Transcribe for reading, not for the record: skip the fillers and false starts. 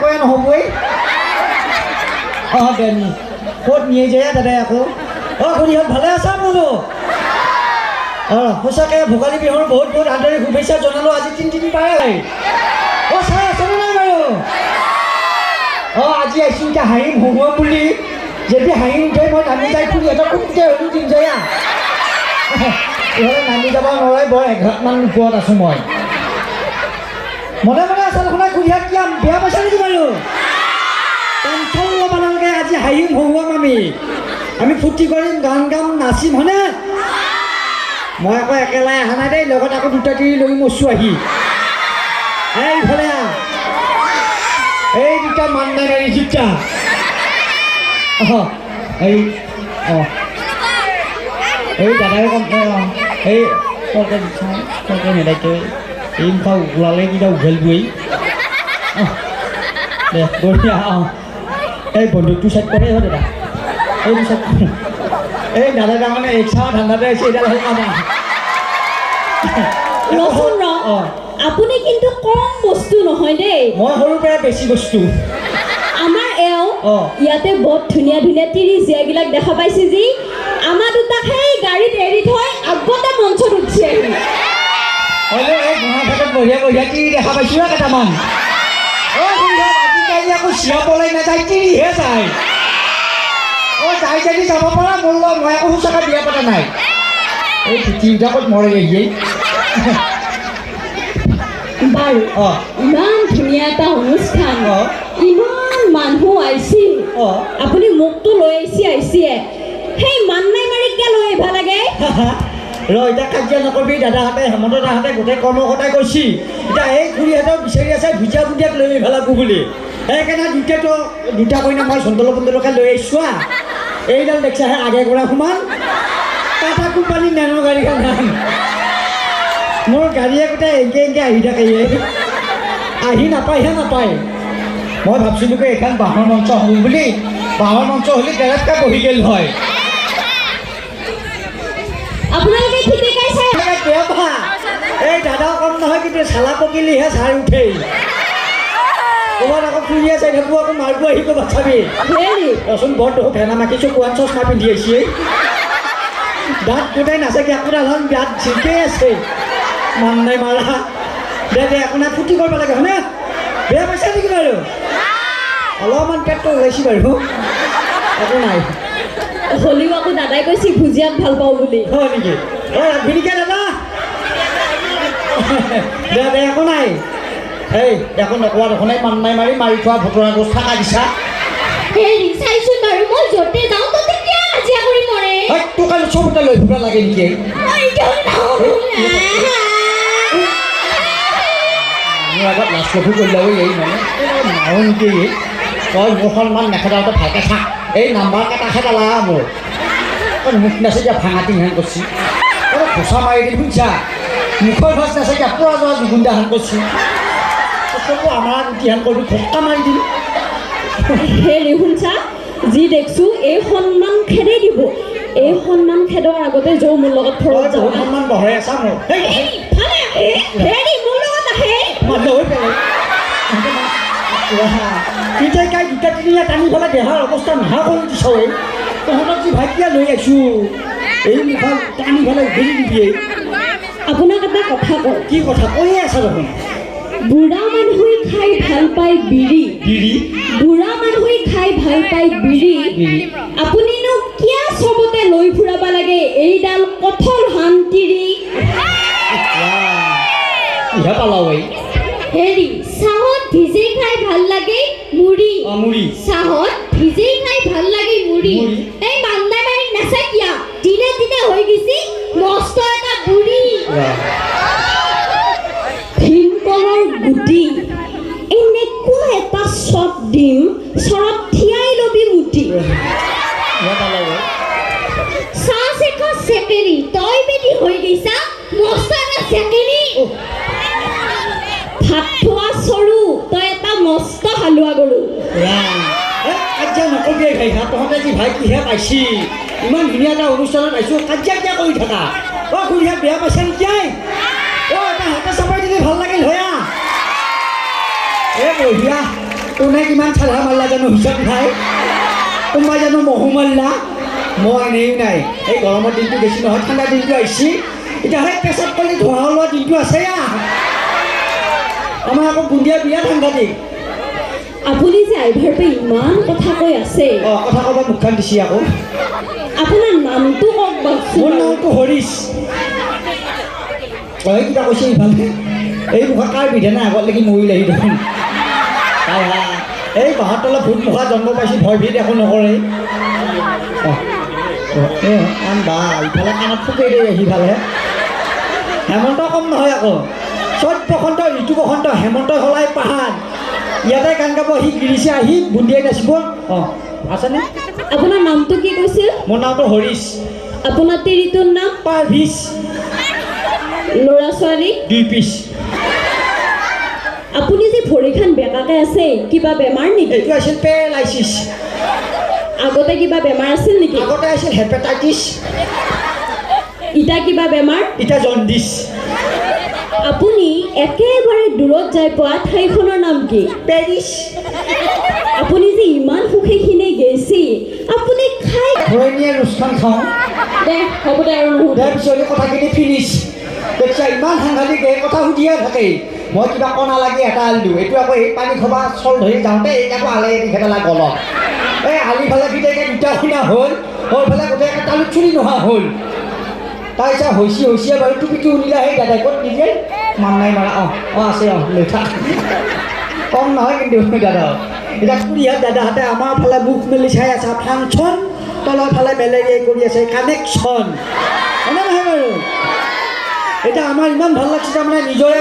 কয়ে নহ'বই অঁ দে নি ক'ত নিয়ে যায় দাদাই আকৌ অঁ খুৰীহঁত ভালে আছা বোলো অঁ সঁচাকৈ ভোগালী বিহুৰ বহুত বহুত আন্তৰিক শুভেচ্ছা জনালোঁ আজি তিনিদিন পাৰে অঁ চাই আছেনে নাই বাৰু অঁ আজি আহিছোঁ এতিয়া হাঁহি ভগুৱাম বুলি যদি হাঁহি নুঠে মই নামি যাই খুৰীহঁতক খুবকৈ হ'লেও দিম যায় ইহঁতে নামি যাব নোৱাৰে বৰ এঘাৰমান ওপৰত আছোঁ মই মনে মনে আচলতে খুৰীহঁত কিয় বেয়া পাইছা নেকি বাৰু টেনশ্যন ল'ব নালাগে আজি হাঁহিম ভগুৱাম আমি ফূৰ্তি কৰিম গান গাম নাচিম হয়নে মই আকৌ একেলাই অহা নাই দেই লগত আকৌ দুটা তিৰি লৈ মচো আহি এইফালে এই দুটা মান নাই মাৰি দুটা এই দাদাই কম এই চৰকাৰী নেদাইকে এই মুখা ওলালে কিটা উঘালিবই দে বঢ়িয়া এই বন্দুকটো চাইড কৰে হয় দাদা এইটো চাইড এই দাদা তাৰমানে ৰিক্সাৰ ধান্দাতে আছে এইডাল হ'ল আমাৰ আপুনি কিন্তু কম বস্তু নহয় দেই মই সৰুৰ পৰা বেছি বস্তু আমাৰ এওঁ ইয়াতে বহুত ধুনীয়া ধুনীয়া তিৰি জীয়াবিলাক দেখা পাইছে যি আমাৰ দুটাক সেই গাড়ীত এৰি থৈ আগতে মঞ্চত উঠি আহি হ'লেও এই গুৱাহাটীত বঢ়িয়া বঢ়িয়া তিৰি দেখা পাইছোঁ কেইটামান আজিকালি আকৌ চিঞাবলৈ নাযায় তিৰিহে যায় যাই যদি যাব পৰা মোৰ লগত মই আকৌ সঁচাকৈ বিয়া পতা নাই এই তিৰিবিলাকত মৰে আহিয়ে বাৰু ইমান ধুনীয়া এটা অনুষ্ঠান ইমান মানুহ আহিছে আপুনি মোকতো লৈ আহিছে সেই মান নাই মাৰি কিয় লৈ আহিব লাগে এতিয়া কাজিয়া নকৰিবি দাদাহঁতে হেমন্ত দাহঁতে গোটেই কৰ্মকৰ্তাই কৈছি এতিয়া এই খুৰীহঁতক বিচাৰি আছে ভুজিয়া ভুজিয়াত লৈ আহিব লাগব বুলি সেইকাৰণে দুটা কইনা মই চন্দল পন্দলকে লৈ আহিছোঁ এইডাল দেখিছাহে আগে কৰা সমান টাটা কোম্পানী নেনৰ গাড়ীখন নাম মোৰ গাড়ীয়ে গোটেই এংকে আহি থাকে আহি নাপায় মই ভাবছিলোঁ যে এইখন বাঁহৰ মঞ্চ হ'ব বুলি বাঁহৰ মঞ্চ হ'লে ডেৰেক্টকৈ বহি গ'ল হয় আপোনালোকে ঠিকে কৈছে বেয়া পা এই দাদাও কম নহয় কিন্তু চালা পকিলিহে চাই উঠেই ক'ৰবাত আকৌ ফুৰি আছে থাকোঁ আকৌ মাৰব আহিব বাচ্ছাবি ৰচোন বৰ দেখোঁ ফেনা মাখিছোঁ কোৱান চচমা পিন্ধি আহিছে দাঁত গোটাই নাচাকে আপোনাৰ ধৰণ দাঁত ঠিকেই আছে মান নাই মাৰা দে আপোনাৰ ফূৰ্তি কৰিব লাগে হয়নে বেয়া পাইছে নেকি বাৰু অলপমান পেটটো ওলাইছে বাৰু একো নাই হ'লেও আকৌ দাদাই কৈছে ভুজিয়াত ভাল পাওঁ বুলি হয় নেকি ৰান্ধি নেকি দাদা দে একো নাই এই একো নকোৱা দেখোন মান নাই মাৰি থোৱা ভতুৰা গছ থকা দিছা হেৰি চাইছোন বাৰু মই য'তে যাওঁ ততে কিয় কাজিয়া কৰি মৰে তোক আৰু চবতে লৈ ফুৰা লাগে নেকি মোৰ আগত লাজ লফু কৰিলে এই মানে নাও নেকি তই মোৰখনমান মেখেলাটো ভালকৈ থাক এই নাম্বাৰ কেইটা খেদালা মোৰ মুখ নাচে এতিয়া ভাঙাটি হেন কৰিছে ঘোচা মাৰি দি শুনিছা মুখৰ ভাজ নাচে এতিয়া পুৰা যোৱা দুগুণ্ডা হেন কৰিছে চবো আমাৰ গুটি হেন কৰি ঘোচা মাৰি দিম হেৰি শুনছা যি দেখিছোঁ এই সন্মান খেদাই দিব এই সন্মান খেদোৱাৰ আগতে যৌ মোৰ লগত থৈ যাব সন্মান বহাই আছা মোৰ হেৰি মোৰ লগত আহে মানুহ হৈ পেলাই তেতিয়া কাই দুটা তিনিটা টানি পেলাই দেহাৰ অৱস্থা নোহোৱা কৰি দিছ তহঁতক যি ভাইটিয়া লৈ আহিছোঁ এই মুখা টানি পেলাই ঘূৰি দিবি আপোনাক এটা কথা কওঁ কি কথা কৈয়ে আছা দেখোন বুঢ়া মানুহে খাই ভাল পায় বিড়ি বুঢ়া মানুহে খাই ভাল পায় বিড়ি আপুনিনো কিয় চবতে লৈ ফুৰাব লাগে এইডাল কঠল শান্তিৰি কিহে পালাও হেৰি চাহত ভিজেই খাই ভাল লাগে মুড়ি চাহত ভিজেই খাই ভাল লাগে মুড়ি এই মান্দা মাৰি নাচা কিয়া দিনে দিনে হৈ গৈছে মস্ত এটা বুঢ়ী ভীমকলৰ গুটি এনেকুৱা এটা চট দিম চৰত থিয়াই ল'বি মুঠি চাহ চেকা চেকেৰি তই বেলি হৈ গৈছা মস্ত এটা চেকেৰি ভাত খোৱা চৰু তই এটা মস্ত হালোৱা গৰু কাজিয়া নকৰিবি ভাই তহঁতে যি ভাই কিহে পাইছি ইমান ধুনীয়া এটা অনুষ্ঠানত আহিছোঁ কাজিয়া কিয় কৰি থাকা খুৰীয়া বেয়া পাইছা নেকি এটা হাতে চাপাই দিলে ভাল লাগিল হয়া বঢ়িয়া কোনে কিমান চালা মাৰিলা জানো হিচাপ নাই কোনোবাই জানো মহু মাৰিলা মই এনেও নাই এই গৰমৰ দিনটো বেছি নহয় ঠাণ্ডা দিনটো আহিছি এতিয়া সেই পেচাব কৰি ধোঁৱা ওলোৱা দিনটো আছে আমাৰ আকৌ বুন্দিয়া বিয়া ঠাণ্ডা দিন আপুনি যে আইভাৰ পে ইমান কথা কৈ আছে অঁ কথা ক'ব মুখখন দিছি আকৌ আপোনাৰ নামটো কওক মোৰ নামটো হৰিশ তই কিবা কৈছে ইফালে এই মুখত কাৰ বিধে নাই আগত লাগি মৰি লাগি দেখোন এই বাহঁত তলত ভূত মুখা জন্ম পাইছে ভয় ভিত একো নকৰে কাণ বা ইফালে কাণত ফুকেই দিয়ে সিফালে হেমন্ত কম নহয় আকৌ চ'ত বসন্ত ঋতু বসন্ত হেমন্ত সলাই পাহাৰ ইয়াতে গান গাব সি গিৰিছে আহি বুন্দিয়াই নাচিব অঁ আছেনে আপোনাৰ নামটো কি কৈছিল মোৰ নামটো হৰিশ আপোনাৰ তিৰিটোৰ নাম পাৰ্ভিছ ল'ৰা ছোৱালী 2 পিচ আপুনি যে ভৰিখন বেকাকে আছে কিবা বেমাৰ নেকি এইটো আছিল পেৰালাইচিছ আগতে কিবা বেমাৰ আছিল নেকি আগতে আছিল হেপাটাইটিছ ইটা কিবা বেমাৰ এতিয়া জণ্ডিছ আপুনি একেবাৰে দূৰত যাই পোৱা ঠাইখনৰ নাম কি পেৰিছ আপুনি যে ইমান সুখেখিনে গৈছে আপুনি খাই ঘৰনীয়া ৰুচখন খাওঁ দে হ'ব দে আৰু নুসুধে। তাৰ পিছতে কথাখিনি ফিনিছ তেতিয়া ইমান সাংঘাতিক এই কথা সুধিয়ে থাকে মই কিবা কণা লাগি এটা আলি দিওঁ এইটো আকৌ এই পানী খবা চল ধৰি যাওঁতে এই আকৌ আলে এদিখেতালা গলত এই আলি ফালে বিটেকে দুটা শুনা হ'ল ফালে গোটেই তালুক চুৰি নোহোৱা হ'ল তাৰপিছত হৈছে বাৰু টুপিটো উলিলা সেই দাদাই ক'ত নিদিয়ে মান নাই মাৰা অঁ আছে লৈ থাক কম নহয় কিন্তু দাদা এতিয়া খুৰীহঁত দাদাহঁতে আমাৰ ফালে মুখ মেলি চাই আছে ফাংচন তলৰ ফালে মেলেৰিয়াই কৰি আছে কানেকশ্যন হয়নে নহয় বাৰু এতিয়া আমাৰ ইমান ভাল লাগিছে তাৰমানে নিজৰে